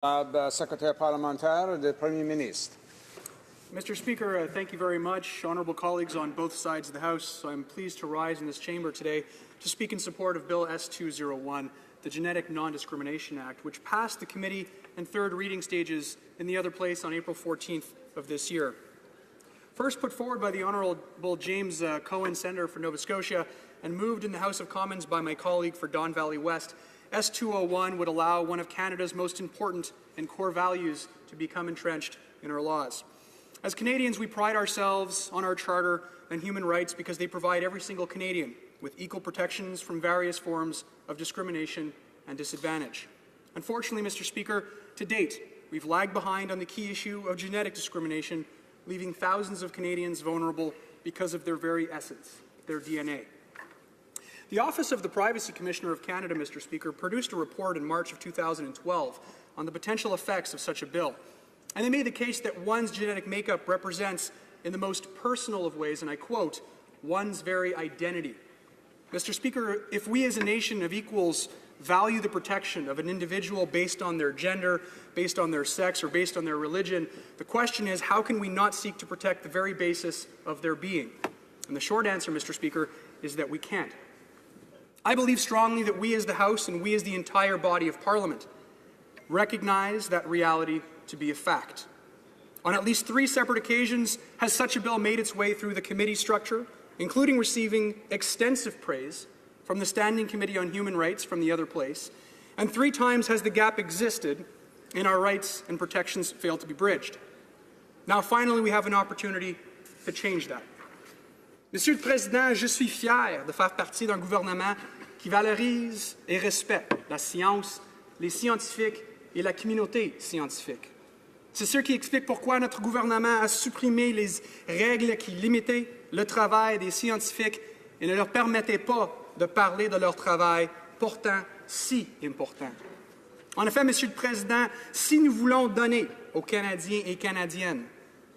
Secrétaire parlementaire du Premier ministre. Mr. Speaker, thank you very much. Honourable colleagues on both sides of the House, I'm pleased to rise in this chamber today to speak in support of Bill S-201, the Genetic Non-Discrimination Act, which passed the committee and third reading stages in the other place on April 14th of this year. First put forward by the Honourable James Cohen, Senator for Nova Scotia, and moved in the House of Commons by my colleague for Don Valley West, S-201 would allow one of Canada's most important and core values to become entrenched in our laws. As Canadians, we pride ourselves on our Charter and human rights because they provide every single Canadian with equal protections from various forms of discrimination and disadvantage. Unfortunately, Mr. Speaker, to date, we've lagged behind on the key issue of genetic discrimination, leaving thousands of Canadians vulnerable because of their very essence, their DNA. The Office of the Privacy Commissioner of Canada, Mr. Speaker, produced a report in March of 2012 on the potential effects of such a bill. And they made the case that one's genetic makeup represents, in the most personal of ways, and I quote, one's very identity. Mr. Speaker, if we as a nation of equals value the protection of an individual based on their gender, based on their sex, or based on their religion, the question is, how can we not seek to protect the very basis of their being? And the short answer, Mr. Speaker, is that we can't. I believe strongly that we as the House and we as the entire body of Parliament recognize that reality to be a fact. On at least 3 separate occasions has such a bill made its way through the committee structure, including receiving extensive praise from the Standing Committee on Human Rights from the other place, and 3 times has the gap existed and our rights and protections failed to be bridged. Now finally we have an opportunity to change that. Monsieur le Président, je suis fier de faire partie d'un gouvernement qui valorise et respecte la science, les scientifiques et la communauté scientifique. C'est ce qui explique pourquoi notre gouvernement a supprimé les règles qui limitaient le travail des scientifiques et ne leur permettaient pas de parler de leur travail pourtant si important. En effet, Monsieur le Président, si nous voulons donner aux Canadiens et Canadiennes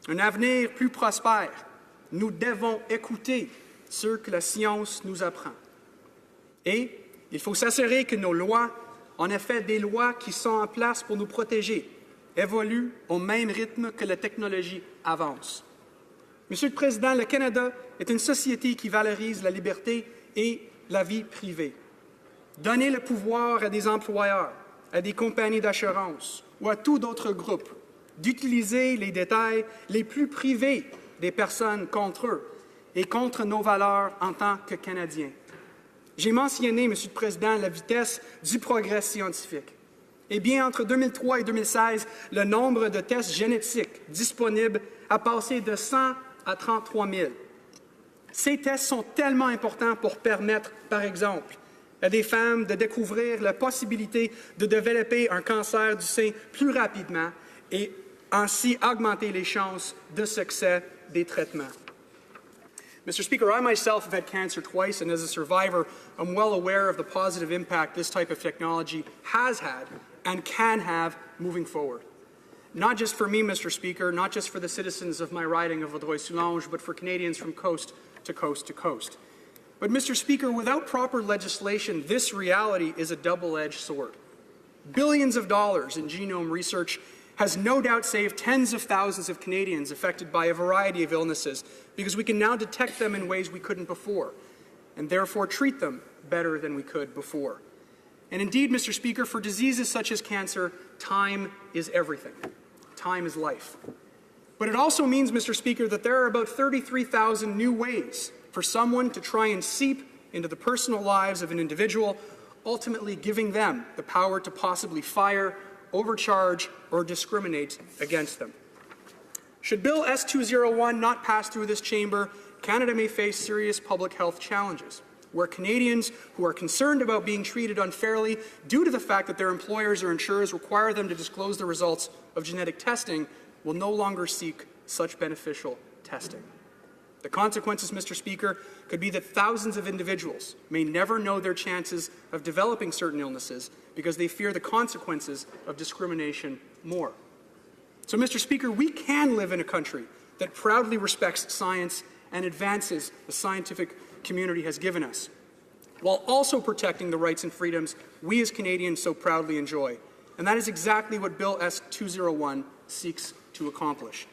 un avenir plus prospère, nous devons écouter ce que la science nous apprend. Et il faut s'assurer que nos lois, en effet des lois qui sont en place pour nous protéger, évoluent au même rythme que la technologie avance. Monsieur le Président, le Canada est une société qui valorise la liberté et la vie privée. Donner le pouvoir à des employeurs, à des compagnies d'assurance ou à tout autre groupe d'utiliser les détails les plus privés des personnes contre eux et contre nos valeurs en tant que Canadiens. J'ai mentionné, Monsieur le Président, la vitesse du progrès scientifique. Eh bien, entre 2003 et 2016, le nombre de tests génétiques disponibles a passé de 100 à 33 000. Ces tests sont tellement importants pour permettre, par exemple, à des femmes de découvrir la possibilité de développer un cancer du sein plus rapidement et ainsi augmenter les chances de succès des traitements. Mr. Speaker, I myself have had cancer twice, and as a survivor, I'm well aware of the positive impact this type of technology has had and can have moving forward. Not just for me, Mr. Speaker, not just for the citizens of my riding of Vaudreuil-Soulanges, but for Canadians from coast to coast to coast. But, Mr. Speaker, without proper legislation, this reality is a double-edged sword. Billions of dollars in genome research has no doubt saved tens of thousands of Canadians affected by a variety of illnesses because we can now detect them in ways we couldn't before and therefore treat them better than we could before. And indeed, Mr. Speaker, for diseases such as cancer, time is everything. Time is life. But it also means, Mr. Speaker, that there are about 33,000 new ways for someone to try and seep into the personal lives of an individual, ultimately giving them the power to possibly fire, overcharge, or discriminate against them. Should Bill S-201 not pass through this chamber, Canada may face serious public health challenges, where Canadians who are concerned about being treated unfairly due to the fact that their employers or insurers require them to disclose the results of genetic testing will no longer seek such beneficial testing. The consequences, Mr. Speaker, could be that thousands of individuals may never know their chances of developing certain illnesses because they fear the consequences of discrimination more. So, Mr. Speaker, we can live in a country that proudly respects science and advances the scientific community has given us, while also protecting the rights and freedoms we as Canadians so proudly enjoy. And that is exactly what Bill S-201 seeks to accomplish.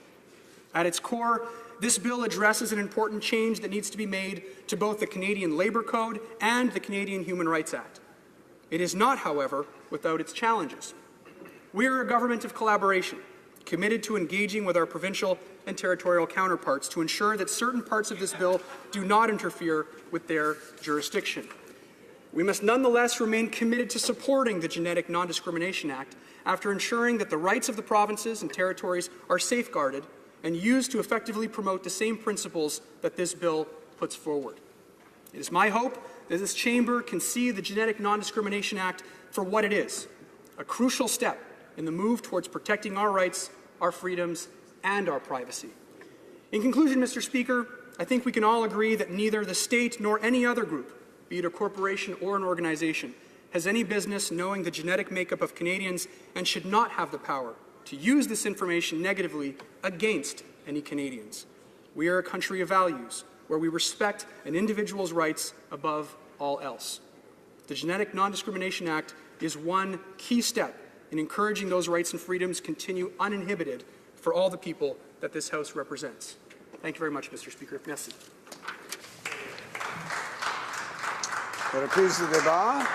At its core, this bill addresses an important change that needs to be made to both the Canadian Labour Code and the Canadian Human Rights Act. It is not, however, without its challenges. We are a government of collaboration, committed to engaging with our provincial and territorial counterparts to ensure that certain parts of this bill do not interfere with their jurisdiction. We must nonetheless remain committed to supporting the Genetic Non-Discrimination Act after ensuring that the rights of the provinces and territories are safeguarded and used to effectively promote the same principles that this bill puts forward. It is my hope that this chamber can see the Genetic Non-Discrimination Act for what it is, a crucial step in the move towards protecting our rights, our freedoms, and our privacy. In conclusion, Mr. Speaker, I think we can all agree that neither the state nor any other group, be it a corporation or an organization, has any business knowing the genetic makeup of Canadians and should not have the power to use this information negatively against any Canadians. We are a country of values where we respect an individual's rights above all else. The Genetic Non-Discrimination Act is one key step in encouraging those rights and freedoms continue uninhibited for all the people that this House represents. Thank you very much, Mr. Speaker. Merci. Reprise du débat.